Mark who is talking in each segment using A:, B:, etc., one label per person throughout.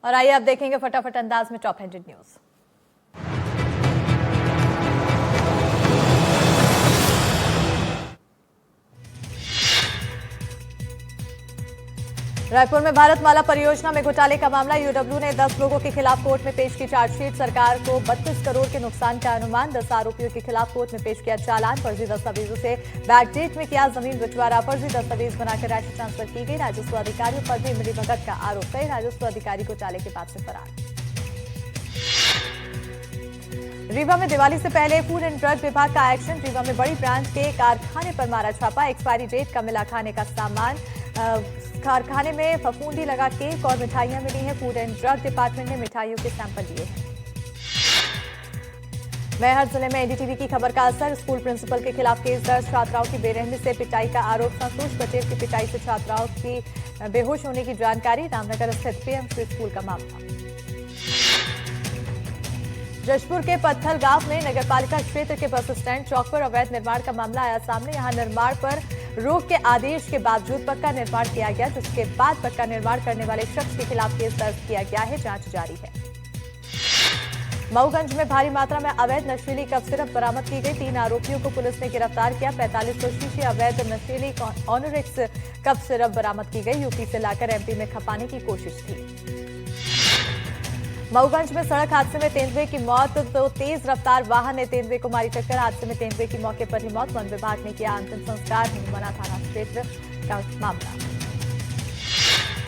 A: और आइए आप देखेंगे फटाफट अंदाज में टॉप 100 न्यूज। रायपुर में भारतमाला परियोजना में घोटाले का मामला। यूडब्ल्यू ने 10 लोगों के खिलाफ कोर्ट में पेश की चार्जशीट। सरकार को 32 करोड़ के नुकसान का अनुमान। 10 आरोपियों के खिलाफ कोर्ट में पेश किया चालान। फर्जी दस्तावेजों से बैकडेट में किया जमीन बंटवारा। फर्जी दस्तावेज बनाकर राशि ट्रांसफर की गई। राजस्व अधिकारियों पर भी मिलीभगत का आरोप। कई राजस्व अधिकारी घोटाले के बाद से फरार। रीवा में दिवाली से पहले फूड एंड ड्रग विभाग का एक्शन। रीवा में बड़ी ब्रांड के कारखाने पर मारा छापा। एक्सपायरी डेट का मिला खाने का सामान। कारखाने में फफूंदी लगा केक और मिठाइयां मिली हैं। फूड एंड ड्रग डिपार्टमेंट ने मिठाइयों के सैंपल लिए हैं। मैहर जिले में एनडीटीवी की खबर का असर। स्कूल प्रिंसिपल के खिलाफ केस दर्ज। छात्राओं की बेरहमी से पिटाई का आरोप। संतोष पटेल की पिटाई से छात्राओं की बेहोश होने की जानकारी। रामनगर स्थित पीएमसी स्कूल का मामला। जशपुर के पत्थल गांव में नगरपालिका क्षेत्र के बस स्टैंड चौक पर अवैध निर्माण का मामला आया सामने। यहां निर्माण पर रोक के आदेश के बावजूद पक्का निर्माण किया गया, जिसके बाद पक्का निर्माण करने वाले शख्स के खिलाफ केस दर्ज किया गया है। जांच जारी है। मऊगंज में भारी मात्रा में अवैध नशीली कफ सिरप बरामद की गई। 3 आरोपियों को पुलिस ने गिरफ्तार किया। 4500 शीशी अवैध नशीली ऑनोरिक्स कफ सिरप बरामद की गई। यूपी से लाकर एमपी में खपाने की कोशिश थी। मऊगंज में सड़क हादसे में तेंदुए की मौत। तो तेज रफ्तार वाहन ने तेंदुए को मारी टक्कर। हादसे में तेंदुए की मौके पर ही मौत। वन विभाग ने किया अंतिम संस्कार। हिंदुमना थाना क्षेत्र का मामला।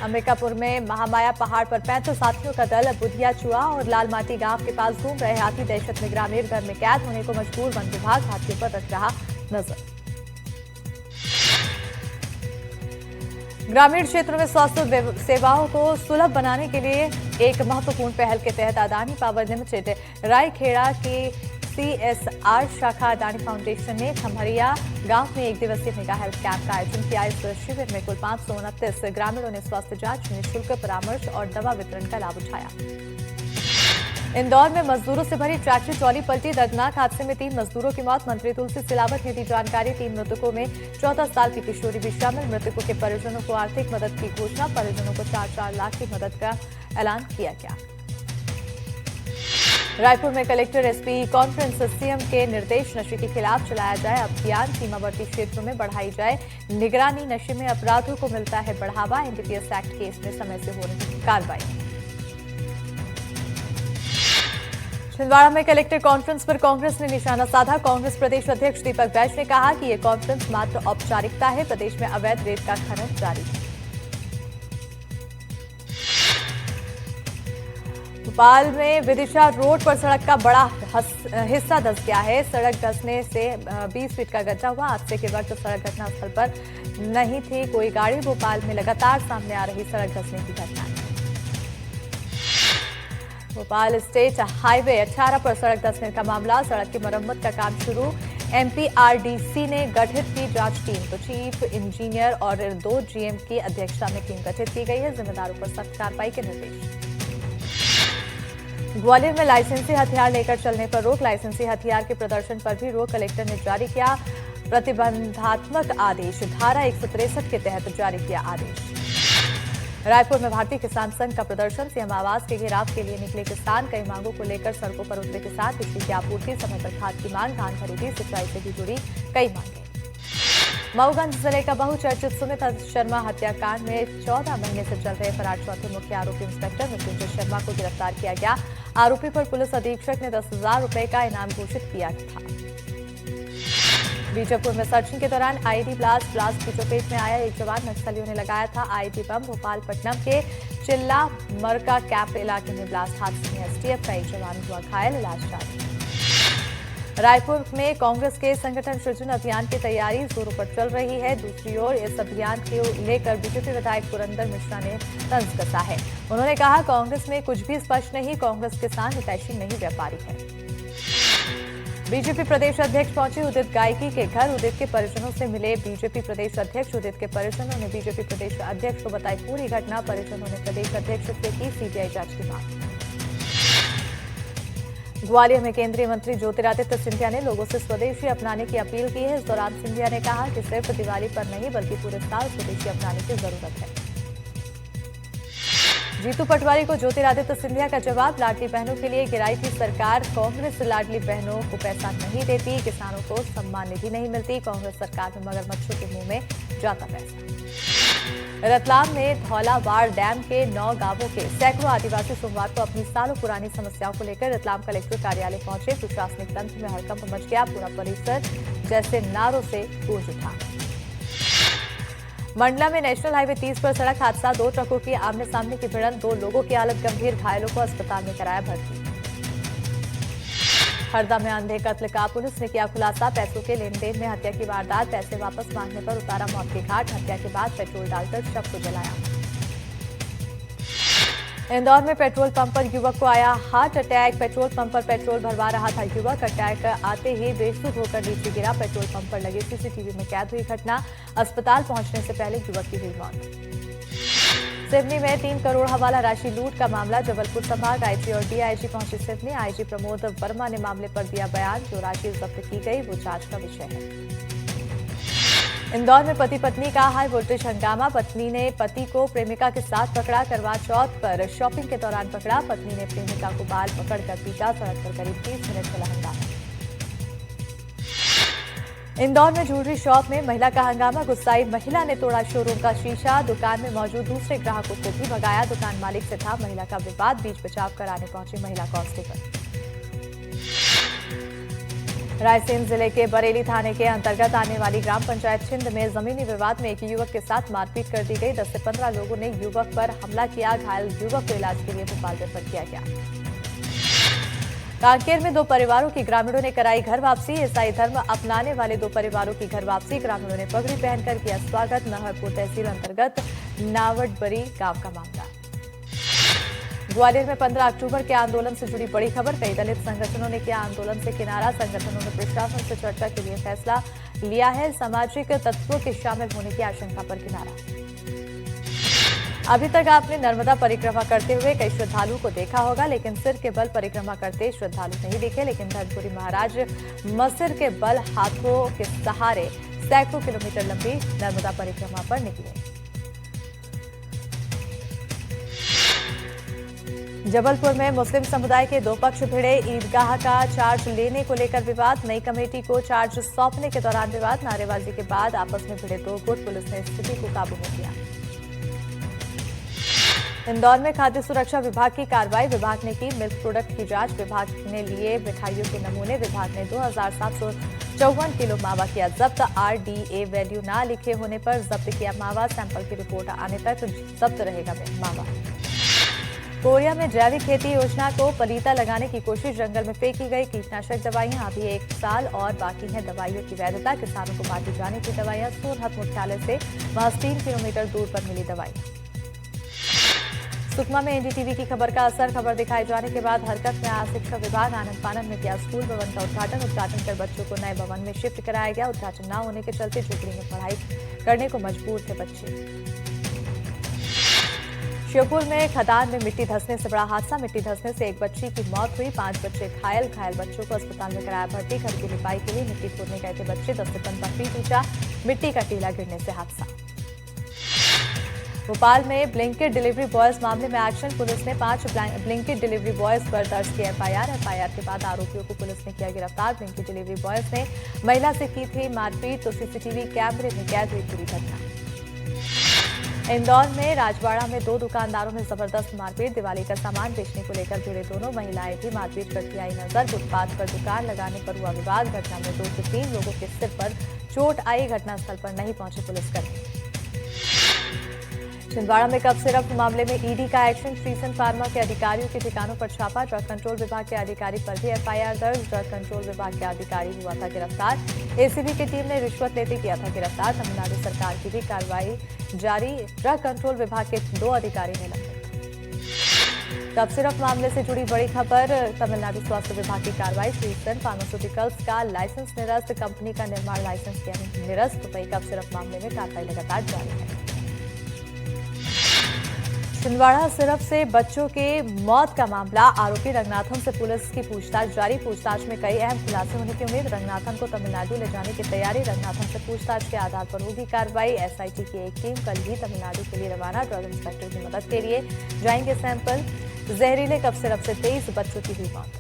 A: अंबिकापुर में महामाया पहाड़ पर 35 हाथियों का दल बुधिया चुआ और लालमाटी गांव के पास घूम रहे हाथी दहशत में ग्रामीण घर में कैद होने को मजबूर। वन विभाग हाथियों पर रख रहा नजर। ग्रामीण क्षेत्रों में स्वास्थ्य सेवाओं को सुलभ बनाने के लिए एक महत्वपूर्ण पहल के तहत अदानी पावर लिमिटेड रायखेड़ा की CSR शाखा अदानी फाउंडेशन ने खमरिया गांव में 1 दिवसीय मेगा हेल्थ कैंप का आयोजन किया। इस शिविर में कुल 529 ग्रामीणों ने स्वास्थ्य जांच, निःशुल्क परामर्श और दवा वितरण का लाभ उठाया। इंदौर में मजदूरों से भरी ट्रैक्टर ट्रॉली पलटी। दर्दनाक हादसे में 3 मजदूरों की मौत। मंत्री तुलसी सिलावट ने दी जानकारी। 3 मृतकों में 14 साल की किशोरी भी शामिल। मृतकों के परिजनों को आर्थिक मदद की घोषणा। परिजनों को 4-4 लाख की मदद का ऐलान किया गया। रायपुर में कलेक्टर एसपी कॉन्फ्रेंस। सीएम के निर्देश। नशे के खिलाफ चलाया जाए अभियान। सीमावर्ती क्षेत्रों में बढ़ाई जाए निगरानी। नशे में अपराधों को मिलता है बढ़ावा। एनडीपीएस एक्ट केस में समय से हो रही कार्रवाई। छिंदवाड़ा में कलेक्टर कॉन्फ्रेंस पर कांग्रेस ने निशाना साधा। कांग्रेस प्रदेश अध्यक्ष दीपक बैज ने कहा कि यह कॉन्फ्रेंस मात्र औपचारिकता है। प्रदेश में अवैध रेत का खनन जारी है। भोपाल में विदिशा रोड पर सड़क का बड़ा हिस्सा धंस गया है। सड़क धंसने से 20 फीट का गड्ढा हुआ। हादसे के वक्त सड़क घटनास्थल पर नहीं थी कोई गाड़ी। भोपाल में लगातार सामने आ रही सड़क धंसने की घटना। भोपाल स्टेट हाईवे 18 पर सड़क धंसने का मामला। सड़क की मरम्मत का काम शुरू। MPRDC ने गठित की जांच टीम। तो चीफ इंजीनियर और 2 GM की अध्यक्षता में टीम गठित की गई है। जिम्मेदारों पर सख्त कार्रवाई के निर्देश। ग्वालियर में लाइसेंसी हथियार लेकर चलने पर रोक। लाइसेंसी हथियार के प्रदर्शन पर भी रोक। कलेक्टर ने जारी किया प्रतिबंधात्मक आदेश। धारा 163 के तहत जारी किया आदेश। रायपुर में भारतीय किसान संघ का प्रदर्शन। सीएम आवास के घेराव के लिए निकले किसान। कई मांगों को लेकर सड़कों पर उतरे किसान। बिजली की आपूर्ति, समय पर खाद की मांग, धान खरीदी, सिंचाई से भी जुड़ी कई मांगे। मऊगंज जिले का बहुचर्चित सुमित शर्मा हत्याकांड में 14 महीने से चल रहे फरार चौथे मुख्य आरोपी इंस्पेक्टर मृत्युंजय शर्मा को गिरफ्तार किया गया। आरोपी पर पुलिस अधीक्षक ने 10,000 रुपए का इनाम घोषित किया था। बीजापुर में सर्चिंग के दौरान आईडी ब्लास्ट की चपेट में आया एक जवान। नक्सलियों ने लगाया था आईडी बम। भोपाल-पटनम के चिल्ला मरका कैंप इलाके में ब्लास्ट। हादसे में एसटीएफ का एक जवान हुआ घायल। इलाज जारी। रायपुर में कांग्रेस के संगठन सृजन अभियान की तैयारी जोरों पर चल रही है। दूसरी ओर इस अभियान को लेकर बीजेपी विधायक पुरंदर मिश्रा ने तंज कसा है। उन्होंने कहा कांग्रेस में कुछ भी स्पष्ट नहीं। कांग्रेस किसान हितैषी नहीं व्यापारी है। बीजेपी प्रदेश अध्यक्ष पहुंचे उदित गायकी के घर। उदित के परिजनों से मिले बीजेपी प्रदेश अध्यक्ष। उदित के परिजनों ने बीजेपी प्रदेश अध्यक्ष को बताई पूरी घटना। परिजनों ने प्रदेश अध्यक्ष से की सीबीआई जांच की मांग। ग्वालियर में केंद्रीय मंत्री ज्योतिरादित्य सिंधिया ने लोगों से स्वदेशी अपनाने की अपील की है। इस दौरान सिंधिया ने कहा कि सिर्फ दिवाली पर नहीं बल्कि पूरे साल स्वदेशी अपनाने की जरूरत है। जीतू पटवारी को ज्योतिरादित्य सिंधिया का जवाब, लाडली बहनों के लिए गिराई थी सरकार, कांग्रेस लाडली बहनों को पैसा नहीं देती, किसानों को सम्मान निधि नहीं मिलती, कांग्रेस सरकार में मगरमच्छों के मुंह में जाता पैसा। रतलाम में धौलावाड़ डैम के 9 गांवों के सैकड़ों आदिवासी सोमवार को अपनी सालों पुरानी समस्याओं को लेकर रतलाम कलेक्टर कार्यालय पहुंचे। प्रशासनिक तंत्र में हड़कंप मच गया, पूरा परिसर जैसे नारों से गूंज उठा। मंडला में नेशनल हाईवे 30 पर सड़क हादसा, 2 ट्रकों की आमने सामने की भिड़ंत, 2 लोगों की हालत गंभीर, घायलों को अस्पताल में कराया भर्ती। हरदा में अंधे कत्ल का पुलिस ने किया खुलासा, पैसों के लेन देन में हत्या की वारदात, पैसे वापस मांगने पर उतारा मौत के घाट, हत्या के बाद पेट्रोल डालकर शव को जलाया। इंदौर में पेट्रोल पंप पर युवक को आया हार्ट अटैक, पेट्रोल पंप पर पेट्रोल भरवा रहा था युवक, अटैक आते ही बेसुध होकर नीचे गिरा, पेट्रोल पंप पर लगे सीसीटीवी में कैद हुई घटना, अस्पताल पहुंचने से पहले युवक की हुई मौत। सिवनी में 3 करोड़ हवाला राशि लूट का मामला, जबलपुर संभाग आईजी और डीआईजी पहुंचे सिवनी, आईजी प्रमोद वर्मा ने मामले पर दिया बयान, जो राशि जब्त की गई वो जांच का विषय है। इंदौर में पति पत्नी का हाई वोल्टेज हंगामा, पत्नी ने पति को प्रेमिका के साथ पकड़ा, करवा चौथ पर शॉपिंग के दौरान पकड़ा, पत्नी ने प्रेमिका को बाल पकड़कर पीटा, सड़क पर करीब 30 मिनट चला हंगामा। इंदौर में ज्वेलरी शॉप में महिला का हंगामा, गुस्साई महिला ने तोड़ा शोरूम का शीशा, दुकान में मौजूद दूसरे ग्राहकों को भी भगाया, दुकान मालिक से था महिला का विवाद, बीच बचाव कराने पहुंची महिला कांस्टेबल। रायसेन जिले के बरेली थाने के अंतर्गत आने वाली ग्राम पंचायत छिंद में जमीनी विवाद में एक युवक के साथ मारपीट कर दी गई, 10 से 15 लोगों ने युवक पर हमला किया, घायल युवक को इलाज के लिए भोपाल रेफर किया गया। कांकेर में 2 परिवारों की ग्रामीणों ने कराई घर वापसी, ईसाई धर्म अपनाने वाले 2 परिवारों की घर वापसी, ग्रामीणों ने पगड़ी पहनकर किया स्वागत, नहरपुर तहसील अंतर्गत नावटबरी गांव का मामला। ग्वालियर में 15 अक्टूबर के आंदोलन से जुड़ी बड़ी खबर, कई दलित संगठनों ने किया आंदोलन से किनारा, संगठनों ने प्रशासन से चर्चा के लिए फैसला लिया है, सामाजिक तत्वों के शामिल होने की आशंका पर किनारा। अभी तक आपने नर्मदा परिक्रमा करते हुए कई श्रद्धालुओं को देखा होगा, लेकिन सिर के बल परिक्रमा करते श्रद्धालु नहीं दिखे, लेकिन धर्मपुरी महाराज मसिर के बल हाथों के सहारे सैकड़ों किलोमीटर लंबी नर्मदा परिक्रमा पर निकले। जबलपुर में मुस्लिम समुदाय के 2 पक्ष भिड़े, ईदगाह का चार्ज लेने को लेकर विवाद, नई कमेटी को चार्ज सौंपने के दौरान विवाद, नारेबाजी के बाद आपस में भिड़े 2 गुट, पुलिस ने स्थिति को काबू में किया। इंदौर में खाद्य सुरक्षा विभाग की कार्रवाई, विभाग ने की मिल्क प्रोडक्ट की जांच, विभाग ने लिए मिठाइयों के नमूने, विभाग ने 2754 किलो मावा किया जब्त, RDA वैल्यू ना लिखे होने पर जब्त किया मावा, सैंपल की रिपोर्ट आने तक जब्त रहेगा मावा। कोरिया में जैविक खेती योजना को पलीता लगाने की कोशिश, जंगल में फेंकी गई कीटनाशक दवाइयां, अभी 1 साल और बाकी है दवाइयों की वैधता, किसानों को बांटी जाने की दवाइयां, सोनहत मुख्यालय से महज 3 किलोमीटर दूर पर मिली दवाइयां। सुकमा में एनडीटीवी की खबर का असर, खबर दिखाए जाने के बाद हरकत में आया शिक्षा विभाग, आनंद फानंद में किया स्कूल भवन का उद्घाटन कर बच्चों को नए भवन में शिफ्ट कराया गया, उद्घाटन न होने के चलते झोपड़ी में पढ़ाई करने को मजबूर थे बच्चे। श्योपुर में खदान में मिट्टी धंसने से बड़ा हादसा, मिट्टी धंसने से एक बच्ची की मौत हुई, 5 बच्चे घायल बच्चों को अस्पताल में कराया भर्ती, घर की लिपाई के लिए मिट्टी खोदने गए थे बच्चे, 10 से 15 फीट ऊंचा मिट्टी का टीला गिरने से हादसा। भोपाल में ब्लिंकिट डिलीवरी बॉयज मामले में एक्शन, पुलिस ने 5 ब्लिंकिट डिलीवरी बॉयज पर दर्ज किया एफआईआर के बाद आरोपियों को पुलिस ने किया गिरफ्तार, ब्लिंकिट डिलीवरी बॉयज ने महिला से की थी मारपीट, तो सीसीटीवी कैमरे में कैद हुई पूरी घटना। इंदौर में राजवाड़ा में 2 दुकानदारों में जबरदस्त मारपीट, दिवाली का सामान बेचने को लेकर भिड़े दोनों महिलाएं भी मारपीट करती आई नजर, फुटपाथ पर दुकान लगाने पर हुआ विवाद, घटना में 2 से 3 लोगों के सिर पर चोट आई, घटनास्थल पर नहीं पहुंचे पुलिसकर्मी। छिंदवाड़ा में कफ सिरप मामले में ईडी का एक्शन, श्रीसन फार्मा के अधिकारियों के ठिकानों पर छापा, ड्रग कंट्रोल विभाग के अधिकारी पर भी एफआईआर दर्ज, ड्रग कंट्रोल विभाग के अधिकारी हुआ था गिरफ्तार, एसीबी की टीम ने रिश्वत लेते किया था गिरफ्तार, तमिलनाडु सरकार की भी कार्रवाई जारी, ड्रग कंट्रोल विभाग के 2 अधिकारी निलंबित। कफ सिरप मामले से जुड़ी बड़ी खबर, तमिलनाडु स्वास्थ्य विभाग की कार्रवाई, श्रीसन फार्मास्यूटिकल्स का लाइसेंस निरस्त, कंपनी का निर्माण लाइसेंस किया निरस्त, वही कफ सिरप मामले में कार्रवाई लगातार जारी है। छिंदवाड़ा सिरप से बच्चों के मौत का मामला, आरोपी रंगनाथन से पुलिस की पूछताछ जारी। पूछताछ में कई अहम खुलासे होने की उम्मीद। रंगनाथन को तमिलनाडु ले जाने की तैयारी। रंगनाथन से पूछताछ के आधार पर होगी कार्रवाई। एसआईटी की एक टीम कल ही तमिलनाडु के लिए रवाना। ड्रग इंस्पेक्टर की मदद के लिए जाएंगे सैंपल। जहरीले कफ सिरप से 23 बच्चों की हुई मौत।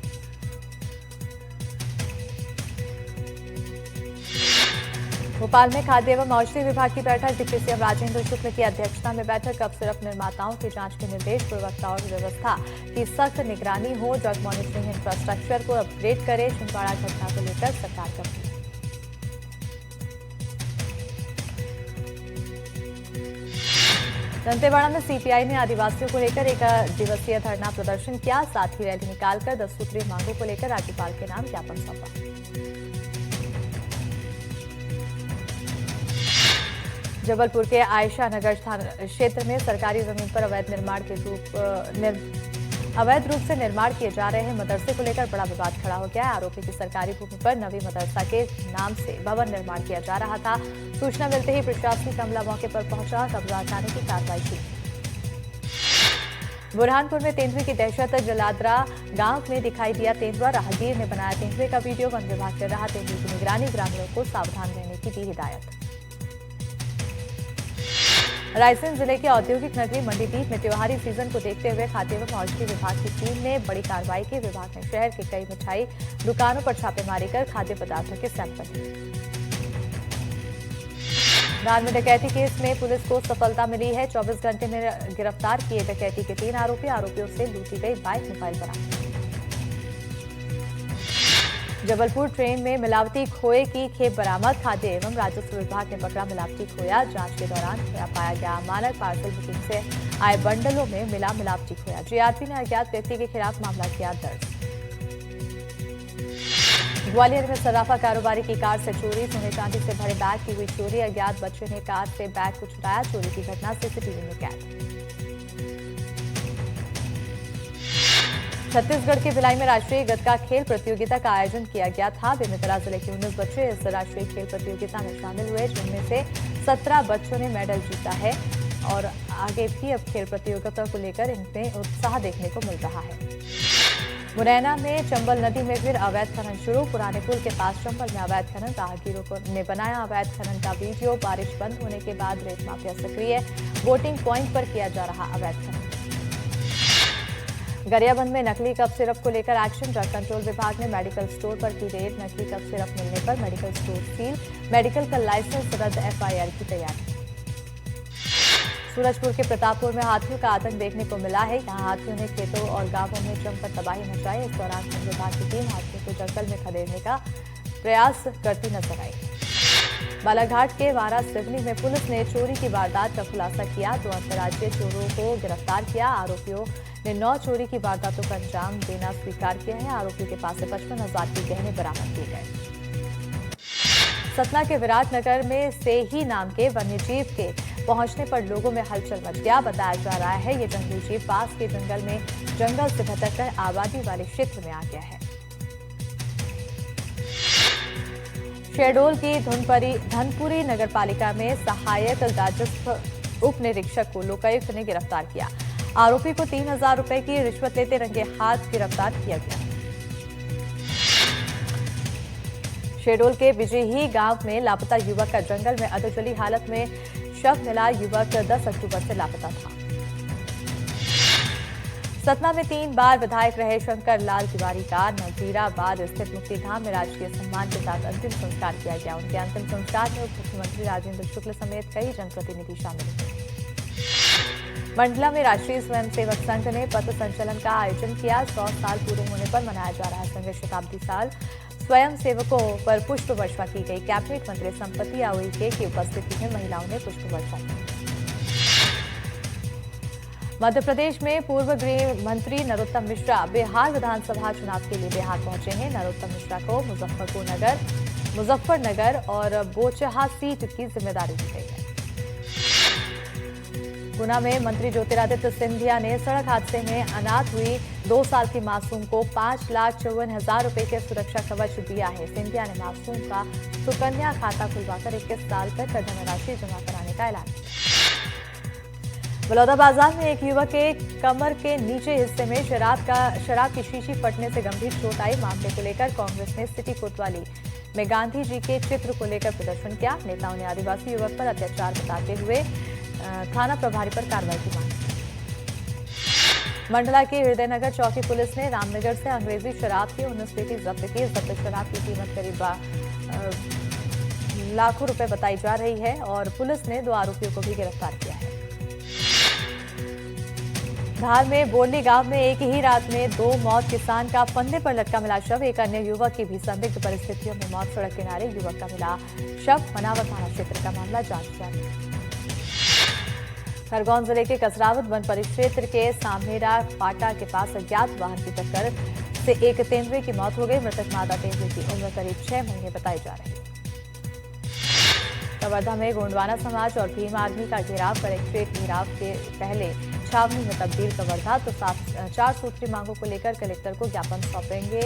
A: भोपाल में खाद्य एवं औषधि विभाग की बैठक, डिप्टी सीएम राजेंद्र शुक्ल की अध्यक्षता में बैठक। कफ सिरप निर्माताओं की जांच के निर्देश। गुणवत्ता और व्यवस्था की सख्त निगरानी हो। ड्रग मॉनिटरिंग इंफ्रास्ट्रक्चर को अपग्रेड करे। छिंदवाड़ा घटना को लेकर सरकार गंभीर। दंतेवाड़ा में सीपीआई ने आदिवासियों को लेकर एक दिवसीय धरना प्रदर्शन किया। साथ ही रैली निकालकर 10 सूत्रीय मांगों को लेकर राज्यपाल के नाम ज्ञापन सौंपा। जबलपुर के आयशा नगर क्षेत्र में सरकारी जमीन पर अवैध रूप से निर्माण किए जा रहे मदरसे को लेकर बड़ा विवाद खड़ा हो गया है। आरोपी की सरकारी भूमि पर नवी मदरसा के नाम से भवन निर्माण किया जा रहा था। सूचना मिलते ही प्रशासनिक अमला मौके पर पहुंचा, कब्जा हटाने की कार्रवाई की। बुरहानपुर में तेंदुए की दहशत, जलाद्रा गांव में दिखाई दिया तेंदुआ। राहगीर ने बनाया तेंदुए का वीडियो। वन विभाग कर रहा तेंदुए की निगरानी। ग्रामीणों को सावधान रहने की दी हिदायत। रायसेन जिले के औद्योगिक नगरी मंडीदीप में त्योहारी सीजन को देखते हुए खाद्य एवं औषधि विभाग की टीम ने बड़ी कार्रवाई की। विभाग ने शहर के कई मिठाई दुकानों पर छापेमारी कर खाद्य पदार्थों के सैंपल लिए। धार में डकैती केस में पुलिस को सफलता मिली है। 24 घंटे में गिरफ्तार किए डकैती के 3 आरोपी। आरोपियों से लूटी गई बाइक, मोबाइल बरामद। जबलपुर ट्रेन में मिलावटी खोए की खेप बरामद। खाद्य एवं राजस्व विभाग ने पकड़ा मिलावटी खोया। जांच के दौरान खोया पाया गया मानक। पार्सल बुकिंग से आए बंडलों में मिला मिलावटी खोया। जीआरपी ने अज्ञात व्यक्ति के खिलाफ मामला किया दर्ज। ग्वालियर में सराफा कारोबारी की कार से चोरी। सोने चांदी से भरे बैग की हुई चोरी। अज्ञात बच्चे ने कार से बैग को चुराया। चोरी की घटना सीसीटीवी में कैद। छत्तीसगढ़ के भिलाई में राष्ट्रीय गतका खेल प्रतियोगिता का आयोजन किया गया था। बेमेतरा जिले के 19 बच्चे इस राष्ट्रीय खेल प्रतियोगिता में शामिल हुए, जिनमें से 17 बच्चों ने मेडल जीता है। और आगे भी अब खेल प्रतियोगिता को लेकर इनमें उत्साह देखने को मिल रहा है। मुरैना में चंबल नदी में फिर अवैध खनन शुरू। पुराने पुल के पास चंबल में अवैध खनन। राहगीरों ने बनाया अवैध खनन का वीडियो। बारिश बंद होने के बाद रेत माफिया सक्रिय। वोटिंग पॉइंट पर किया जा रहा अवैध खनन। गरियाबंद में नकली कफ सिरप को लेकर एक्शन। ड्रग कंट्रोल विभाग ने मेडिकल स्टोर पर की रेड। नकली कफ सिरप मिलने पर मेडिकल स्टोर सील। मेडिकल का लाइसेंस रद्द। एफआईआर की तैयारी। सूरजपुर के प्रतापपुर में हाथियों का आतंक देखने को मिला है। यहां हाथियों ने खेतों और गांवों में जमकर तबाही मचाई। इस दौरान वन विभाग की टीम हाथियों को जंगल में खदेड़ने का प्रयास करती नजर आई। बालाघाट के वारा सिवनी में पुलिस ने चोरी की वारदात का खुलासा किया। 2 अंतर्राज्यीय चोरों को गिरफ्तार किया। आरोपियों ने 9 चोरी की वारदातों का अंजाम देना स्वीकार किया है। आरोपियों के पास से 55,000 के गहने बरामद किए गए। सतना के विराटनगर में सेही नाम के वन्यजीव के पहुंचने पर लोगों में हलचल मच गया। बताया जा रहा है ये जंगली जीव पास के जंगल से भटककर आबादी वाले क्षेत्र में आ गया है। शहडोल की धनपुरी नगरपालिका में सहायक राजस्व उप निरीक्षक को लोकायुक्त ने गिरफ्तार किया। आरोपी को 3,000 रुपए की रिश्वत लेते रंगे हाथ गिरफ्तार किया गया। शहडोल के बिजही गांव में लापता युवक का जंगल में अधजली हालत में शव मिला। युवक 10 अक्टूबर से लापता था। सतना में 3 बार विधायक रहे शंकर लाल तिवारी का नजीराबाद स्थित मुक्तिधाम में राजकीय सम्मान के साथ अंतिम संस्कार किया गया। उनके अंतिम संस्कार में उप मुख्यमंत्री राजेंद्र शुक्ल समेत कई जनप्रतिनिधि शामिल हुए। मंडला में राष्ट्रीय स्वयंसेवक संघ ने पथ संचलन का आयोजन किया। 100 साल पूरे होने पर मनाया जा रहा संघ शताब्दी साल। स्वयं सेवकों पर पुष्प वर्षा की गई। कैबिनेट मंत्री संपत्ति उइके की उपस्थिति में महिलाओं ने पुष्प वर्षा की। मध्य प्रदेश में पूर्व गृह मंत्री नरोत्तम मिश्रा बिहार विधानसभा चुनाव के लिए बिहार पहुंचे हैं। नरोत्तम मिश्रा को मुजफ्फरनगर और बोचहा सीट की जिम्मेदारी दी गई है। गुना में मंत्री ज्योतिरादित्य सिंधिया ने सड़क हादसे में अनाथ हुई 2 साल की मासूम को 5,54,000 रुपए के सुरक्षा कवच दिया है। सिंधिया ने मासूम का सुकन्या खाता खुलवाकर 21 साल तक धनराशि जमा कराने का ऐलान किया। बलौदा बाजार में एक युवक के कमर के नीचे हिस्से में शराब की शीशी फटने से गंभीर चोट आई। मामले को लेकर कांग्रेस ने सिटी कोतवाली में गांधी जी के चित्र को लेकर प्रदर्शन किया। नेताओं ने आदिवासी युवक पर अत्याचार बताते हुए थाना प्रभारी पर कार्रवाई की मांग की। मंडला की हृदयनगर चौकी पुलिस ने रामनगर से अंग्रेजी शराब की 19 पेटी जब्त की। जब्त शराब की कीमत करीब लाखों रुपए बताई जा रही है और पुलिस ने 2 आरोपियों को भी गिरफ्तार किया है। धार में बोरली गांव में एक ही रात में 2 मौत, किसान का फंदे पर लटका मिला शव। एक अन्य युवक की भी संदिग्ध परिस्थितियों में मौत। सड़क किनारे युवक का मिला शव। मनावर थाना क्षेत्र का मामला जांच जारी। खरगोन जिले के कसरावत वन परिक्षेत्र के सामेरा पाटा के पास अज्ञात वाहन की टक्कर से एक तेंदुए की मौत हो गई। मृतक मादा तेंदुए की उम्र करीब 6 महीने बताई जा रही है। कवर्धा में गोंडवाना समाज और भीम आर्मी का घेराव। कलेक्ट्रेट घेराव के पहले छावनी में तब्दील कवर्धा। तो 4 सूत्री मांगों को लेकर कलेक्टर को ज्ञापन सौंपेंगे।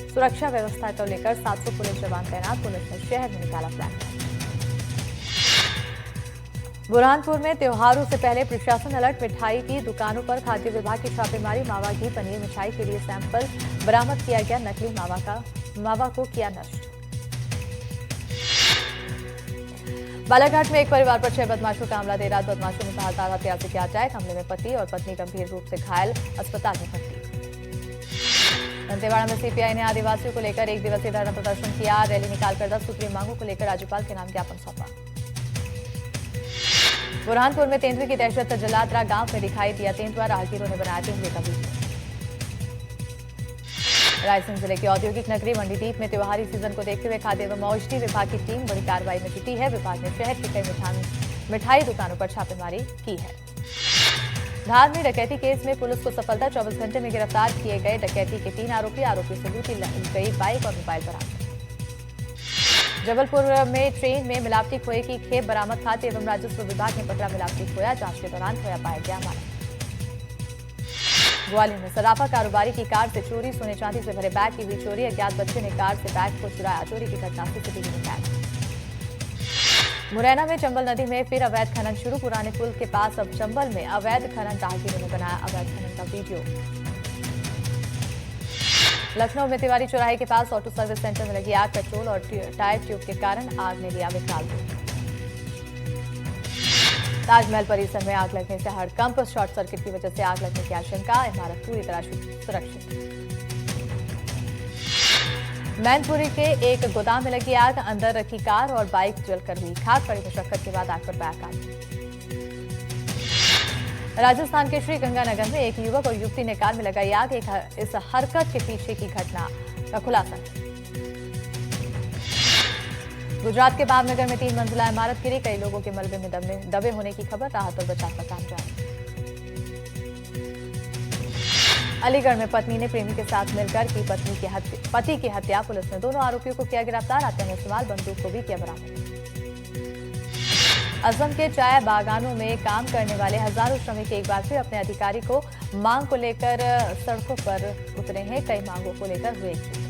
A: सुरक्षा व्यवस्था को लेकर 700 पुलिस जवान तैनात। पुलिस ने शहर में निकाला प्लान। बुरहानपुर में त्योहारों से पहले प्रशासन अलर्ट। मिठाई की दुकानों पर खाद्य विभाग की छापेमारी। मावा घी पनीर मिठाई के लिए सैंपल बरामद किया गया। नकली मावा को किया नष्ट। बालाघाट में एक परिवार पर 6 बदमाशों का हमला। देर रात बदमाशों ने धारदार हथियार से किया अटैक। हमले में पति और पत्नी गंभीर रूप से घायल, अस्पताल में भर्ती। दंतेवाड़ा में सीपीआई ने आदिवासियों को लेकर 1 दिवसीय धरना प्रदर्शन किया। रैली निकालकर 10 सूत्रीय मांगों को लेकर राज्यपाल के नाम ज्ञापन सौंपा। बुरहानपुर में तेंदुए की दहशत। जलात्रा गांव में दिखाई दिया तेंदुआ। राहगीरों ने बनाया तेंदुए का वीडियो। रायसेन जिले की औद्योगिक नगरी मंडीदीप में त्योहारी सीजन को देखते हुए खाद्य एवं औषधि विभाग की टीम बड़ी कार्रवाई में जुटी है। विभाग ने शहर की कई मिठाई दुकानों पर छापेमारी की है। धार में डकैती केस में पुलिस को सफलता। 24 घंटे में गिरफ्तार किए गए डकैती के 3 आरोपियों से लूटी गई बाइक और मोबाइल बरामद। जबलपुर में ट्रेन में मिलावटी खोए की खेप बरामद। खाद्य एवं राजस्व विभाग ने पकड़ा मिलावटी खोया। जांच के दौरान खोया पाया गया मामला। ग्वालियर में सराफा कारोबारी की कार से चोरी। सोने चांदी से भरे बैग की हुई चोरी। अज्ञात बच्चे ने कार से बैग को चुराया। चोरी की घटना सीसीटीवी में कैद। मुरैना में चंबल नदी में फिर अवैध खनन शुरू। पुराने पुल के पास अब चंबल में अवैध खनन। राहगीरों ने बनाया अवैध खनन का वीडियो। लखनऊ में तिवारी चौराहे के पास ऑटो सर्विस सेंटर में लगी आग। पेट्रोल और टायर ट्यूब के कारण आग ने लिया विकराल रूप। ताजमहल परिसर में आग लगने से हड़कंप। शॉर्ट सर्किट की वजह से आग लगने की आशंका। इमारत पूरी तरह सुरक्षित। मैनपुरी के एक गोदाम में लगी आग। अंदर रखी कार और बाइक जलकर हुई खाक। बड़ी मशक्कत के बाद आग पर पाया काबू। राजस्थान के श्री गंगानगर में एक युवक और युवती ने कार में लगाई आग। इस हरकत के पीछे की घटना का खुलासा। गुजरात के भावनगर में 3 मंजिला इमारत गिरी। कई लोगों के मलबे में दबे होने की खबर। राहत और बचाव का काम जारी। अलीगढ़ में पत्नी ने प्रेमी के साथ मिलकर की पति की हत्या। पुलिस ने दोनों आरोपियों को किया गिरफ्तार। हत्या में इस्तेमाल बंदूक को भी किया बरामद। असम के चाय बागानों में काम करने वाले हजारों श्रमिक एक बार फिर अपने अधिकारी को मांग को लेकर सड़कों पर उतरे हैं। कई मांगों को लेकर हुए एकजुट।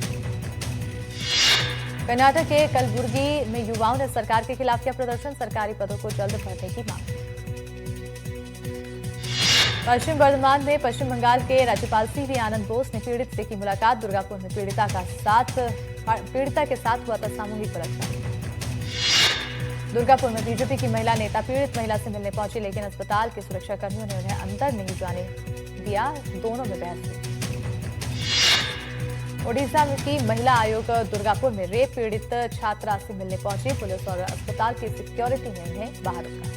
A: कर्नाटक के कलबुर्गी में युवाओं ने सरकार के खिलाफ किया प्रदर्शन। सरकारी पदों को जल्द भरने की मांग। पश्चिम बर्धमान में पश्चिम बंगाल के राज्यपाल सीवी आनंद बोस ने पीड़ित से की मुलाकात। दुर्गापुर में पीड़िता के साथ हुआ था सामूहिक बलात्कार। दुर्गापुर में बीजेपी की महिला नेता पीड़ित महिला से मिलने पहुंची, लेकिन अस्पताल के सुरक्षाकर्मियों ने उन्हें अंदर नहीं जाने दिया। दोनों में बहस हुई। ओडिशा की महिला आयोग दुर्गापुर में रेप पीड़ित छात्रा से मिलने पहुंची। पुलिस और अस्पताल की सिक्योरिटी ने उन्हें बाहर रोका।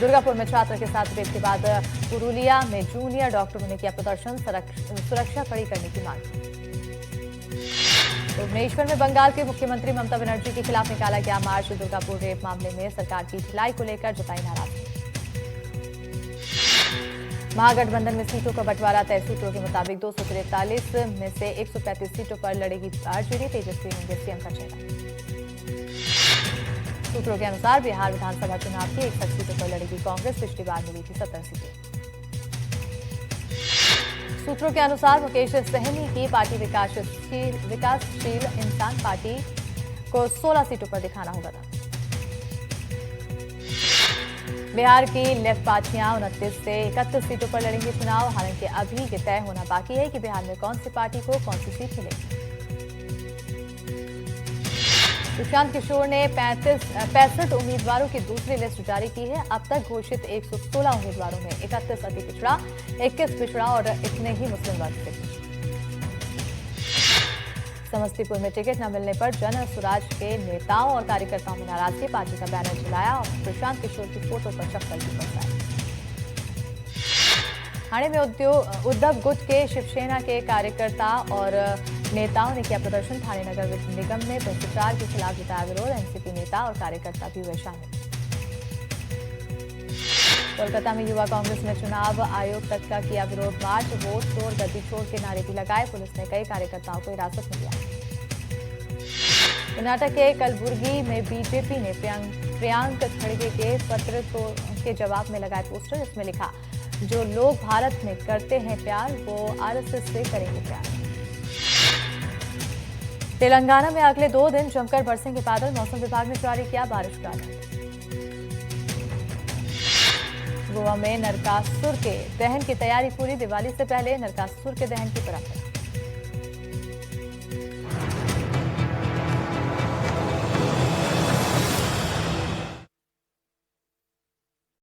A: दुर्गापुर में छात्र के साथ रेप के बाद पुरुलिया में जूनियर डॉक्टरों ने किया प्रदर्शन। सुरक्षा कड़ी करने की मांग। भुवनेश्वर में बंगाल के मुख्यमंत्री ममता बनर्जी के खिलाफ निकाला गया मार्च। दुर्गापुर रेप मामले में सरकार की ढिलाई को लेकर जताई नाराजगी। महागठबंधन में सीटों का बंटवारा तय। सूत्रों के मुताबिक 243 में से 135 सीटों पर लड़ेगी आरजेडी। तेजस्वी होंगे सीएम का चेहरा। सूत्रों के अनुसार बिहार विधानसभा चुनाव की 61 सीटों पर लड़ेगी कांग्रेस। पिछली बार मिली थी 70 सीटें। सूत्रों के अनुसार मुकेश सहनी की पार्टी विकासशील इंसान पार्टी को 16 सीटों पर दिखाना होगा था। बिहार की लेफ्ट पार्टियां 29 से 31 सीटों पर लड़ेंगी चुनाव। हालांकि अभी ये तय होना बाकी है कि बिहार में कौन सी पार्टी को कौन सी सीट मिलेगी। सुशांत किशोर ने 65 उम्मीदवारों की दूसरी लिस्ट जारी की है। अब तक घोषित 116 उम्मीदवारों में 31 अति पिछड़ा, 21 पिछड़ा और इतने ही मुस्लिम वर्ग से। समस्तीपुर में टिकट न मिलने पर जन स्वराज के नेताओं और कार्यकर्ताओं में नाराजगी। पार्टी का बैनर जलाया और सुशांत किशोर की फोटो पर चप्पल भी बरसाई। ठाणे में उद्धव गुट के शिवसेना के कार्यकर्ता और नेताओं ने किया प्रदर्शन। ठाणे नगर निगम में भ्रष्टाचार के खिलाफ जताया विरोध। एनसीपी नेता और कार्यकर्ता भी हुए शामिल। कोलकाता में युवा कांग्रेस ने चुनाव आयोग तक का किया विरोध मार्च। वोट छोड़ गद्दी छोड़ के नारे भी लगाए। पुलिस ने कई कार्यकर्ताओं को हिरासत में लिया। कर्नाटक के कलबुर्गी में बीजेपी ने प्रियांक खड़गे के पत्र के जवाब में लगाए पोस्टर। इसमें लिखा, जो लोग भारत में करते हैं प्यार वो आरएसएस से करेंगे प्यार। तेलंगाना में अगले 2 दिन जमकर बरसेंगे बादल। मौसम विभाग ने जारी किया बारिश का अलर्ट। गोवा में नरकासुर के दहन की तैयारी पूरी। दिवाली से पहले नरकासुर के दहन की परंपरा।